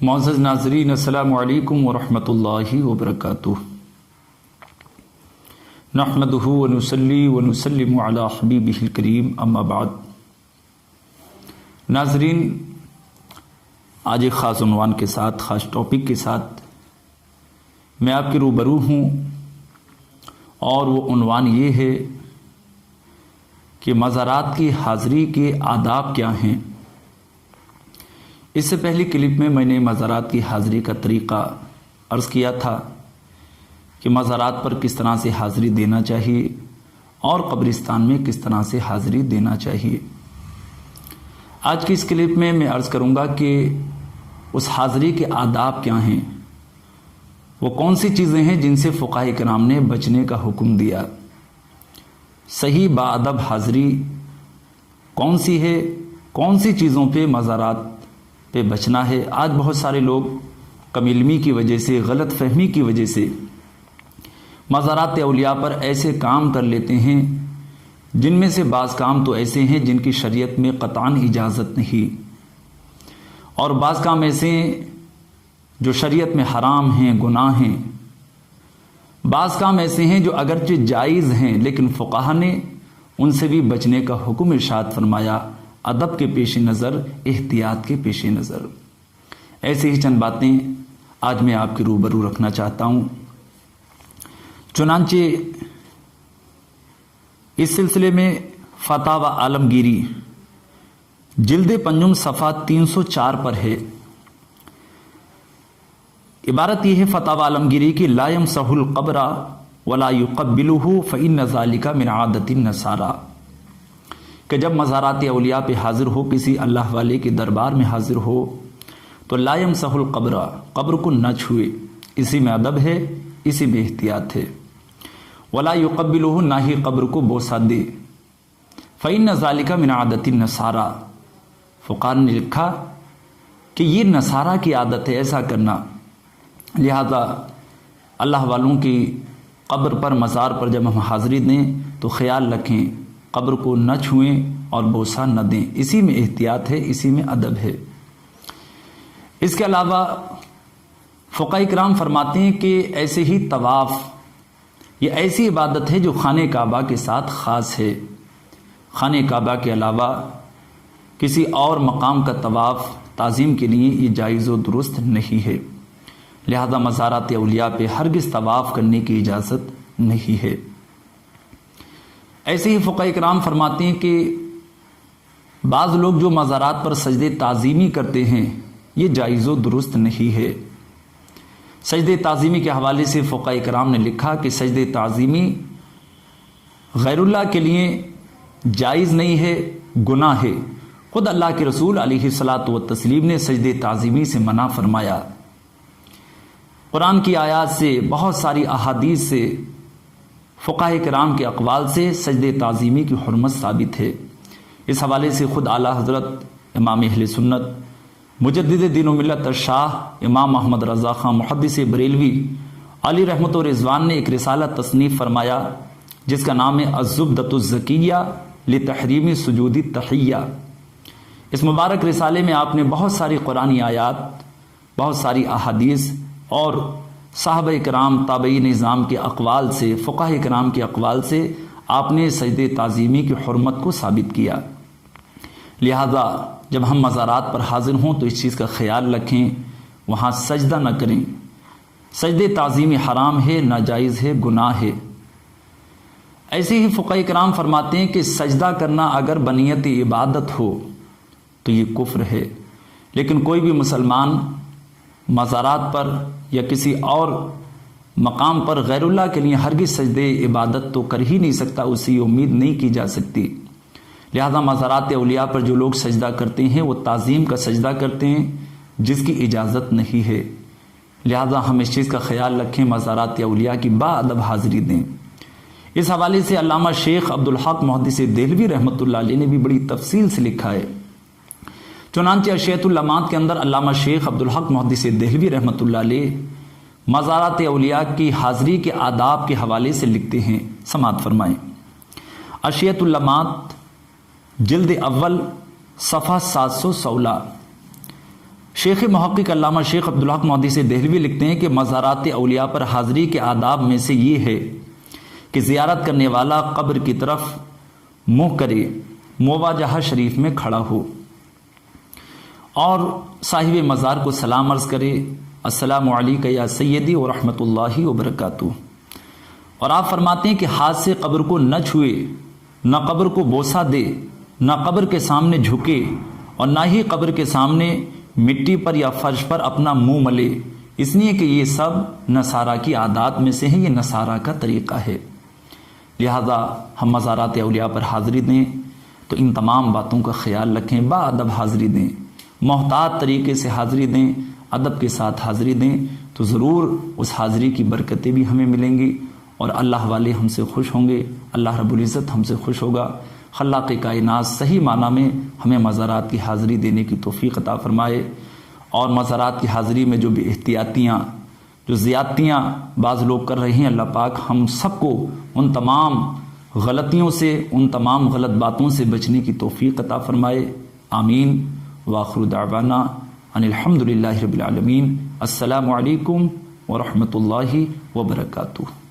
معزز ناظرین، السلام علیکم ورحمۃ اللہ وبرکاتہ۔ نحمدہ ونصلی ونسلم علی حبیبہ الکریم، اما بعد۔ ناظرین، آج ایک خاص عنوان کے ساتھ، خاص ٹاپک کے ساتھ میں آپ کے روبرو ہوں، اور وہ عنوان یہ ہے کہ مزارات کی حاضری کے آداب کیا ہیں۔ اس سے پہلی کلپ میں نے مزارات کی حاضری کا طریقہ عرض کیا تھا کہ مزارات پر کس طرح سے حاضری دینا چاہیے اور قبرستان میں کس طرح سے حاضری دینا چاہیے۔ آج کی اس کلپ میں عرض کروں گا کہ اس حاضری کے آداب کیا ہیں، وہ کون سی چیزیں ہیں جن سے فقہاء کرام نے بچنے کا حکم دیا۔ صحیح باادب حاضری کون سی ہے، کون سی چیزوں پہ مزارات پہ بچنا ہے۔ آج بہت سارے لوگ کم علمی کی وجہ سے، غلط فہمی کی وجہ سے مزارات اولیاء پر ایسے کام کر لیتے ہیں جن میں سے بعض کام تو ایسے ہیں جن کی شریعت میں قطعاً اجازت نہیں، اور بعض کام ایسے ہیں جو شریعت میں حرام ہیں، گناہ ہیں۔ بعض کام ایسے ہیں جو اگرچہ جائز ہیں لیکن فقہا نے ان سے بھی بچنے کا حکم ارشاد فرمایا، ادب کے پیش نظر، احتیاط کے پیش نظر۔ ایسے ہی چند باتیں آج میں آپ کے روبرو رکھنا چاہتا ہوں۔ چنانچہ اس سلسلے میں فتاوی عالمگیری جلد پنجم صفحہ 304 پر ہے۔ عبارت یہ ہے فتاوی عالمگیری کی، لا یمسح القبر ولا یقبلہ فإن ذلک من عادۃ النصارى، کہ جب مزارات اولیاء پہ حاضر ہو، کسی اللہ والے کے دربار میں حاضر ہو تو لا یمسح القبر، قبر کو نہ چھوئے، اسی میں ادب ہے، اسی میں احتیاط ہے۔ ولا یقبلہ، نہ ہی قبر کو بوسہ دے۔ فإن ذلک من عادۃ النصارى، فقہاء نے لکھا کہ یہ نصارہ کی عادت ہے ایسا کرنا، لہذا اللہ والوں کی قبر پر، مزار پر جب ہم حاضری دیں تو خیال رکھیں قبر کو نہ چھوئیں اور بوسہ نہ دیں، اسی میں احتیاط ہے، اسی میں ادب ہے۔ اس کے علاوہ فقہاء کرام فرماتے ہیں کہ ایسے ہی طواف، یہ ایسی عبادت ہے جو خانہ کعبہ کے ساتھ خاص ہے۔ خانہ کعبہ کے علاوہ کسی اور مقام کا طواف تعظیم کے لیے یہ جائز و درست نہیں ہے، لہذا مزارات اولیاء پہ ہرگز طواف کرنے کی اجازت نہیں ہے۔ ایسے ہی فقہاء کرام فرماتے ہیں کہ بعض لوگ جو مزارات پر سجدے تعظیمی کرتے ہیں یہ جائز و درست نہیں ہے۔ سجدے تعظیمی کے حوالے سے فقہاء کرام نے لکھا کہ سجدے تعظیمی غیر اللہ کے لیے جائز نہیں ہے، گناہ ہے۔ خود اللہ کے رسول علیہ الصلاۃ والتسلیم نے سجدے تعظیمی سے منع فرمایا۔ قرآن کی آیات سے، بہت ساری احادیث سے، فقہاء کرام کے اقوال سے سجدے تعظیمی کی حرمت ثابت ہے۔ اس حوالے سے خود اعلیٰ حضرت امام اہل سنت مجدد دین و ملت الشاہ امام محمد رضا خان محدث بریلوی علی رحمت و رضوان نے ایک رسالہ تصنیف فرمایا جس کا نام ہے الزبدۃ الزکیہ لتحریم سجود التحیہ۔ اس مبارک رسالے میں آپ نے بہت ساری قرآنی آیات، بہت ساری احادیث اور صحابہ کرام، تابعین نظام کے اقوال سے، فقہاء کرام کے اقوال سے آپ نے سجدے تعظیمی کی حرمت کو ثابت کیا۔ لہذا جب ہم مزارات پر حاضر ہوں تو اس چیز کا خیال رکھیں، وہاں سجدہ نہ کریں۔ سجدے تعظیمی حرام ہے، ناجائز ہے، گناہ ہے۔ ایسے ہی فقہاء کرام فرماتے ہیں کہ سجدہ کرنا اگر بنیت عبادت ہو تو یہ کفر ہے، لیکن کوئی بھی مسلمان مزارات پر یا کسی اور مقام پر غیر اللہ کے لیے ہرگز سجدے عبادت تو کر ہی نہیں سکتا، اسی امید نہیں کی جا سکتی۔ لہذا مزارات اولیاء پر جو لوگ سجدہ کرتے ہیں وہ تعظیم کا سجدہ کرتے ہیں جس کی اجازت نہیں ہے، لہذا ہم اس چیز کا خیال رکھیں، مزارات اولیاء کی باادب حاضری دیں۔ اس حوالے سے علامہ شیخ عبدالحق محدث دہلوی رحمۃ اللہ علیہ نے بھی بڑی تفصیل سے لکھا ہے۔ چنانچہ اشیاۃ اللمات کے اندر علامہ شیخ عبدالحق محدث دہلوی رحمۃ اللہ علیہ مزارات اولیاء کی حاضری کے آداب کے حوالے سے لکھتے ہیں، سماعت فرمائیں۔ اشیاۃ اللمات جلد اول صفحہ 716، شیخ محقق علامہ شیخ عبدالحق محدث دہلوی لکھتے ہیں کہ مزارات اولیاء پر حاضری کے آداب میں سے یہ ہے کہ زیارت کرنے والا قبر کی طرف منہ کرے، مواجہہ شریف میں کھڑا ہو اور صاحب مزار کو سلام عرض کرے، السلام علیکم یا سیدی ورحمۃ اللہ وبرکاتہ۔ اور آپ فرماتے ہیں کہ ہاتھ سے قبر کو نہ چھوئے، نہ قبر کو بوسہ دے، نہ قبر کے سامنے جھکے، اور نہ ہی قبر کے سامنے مٹی پر یا فرش پر اپنا منہ ملے، اس لیے کہ یہ سب نصارہ کی عادات میں سے ہیں، یہ نصارہ کا طریقہ ہے۔ لہذا ہم مزارات اولیاء پر حاضری دیں تو ان تمام باتوں کا خیال رکھیں، با ادب حاضری دیں، محتاط طریقے سے حاضری دیں، ادب کے ساتھ حاضری دیں، تو ضرور اس حاضری کی برکتیں بھی ہمیں ملیں گی اور اللہ والے ہم سے خوش ہوں گے، اللہ رب العزت ہم سے خوش ہوگا۔ خلاق کائنات صحیح معنی میں ہمیں مزارات کی حاضری دینے کی توفیق عطا فرمائے، اور مزارات کی حاضری میں جو بے احتیاطیاں، جو زیادتیاں بعض لوگ کر رہے ہیں، اللہ پاک ہم سب کو ان تمام غلطیوں سے، ان تمام غلط باتوں سے بچنے کی توفیق عطا فرمائے، آمین۔ وآخر دعوانا ان الحمد للہ رب العالمین۔ السلام علیکم ورحمۃ اللہ وبرکاتہ۔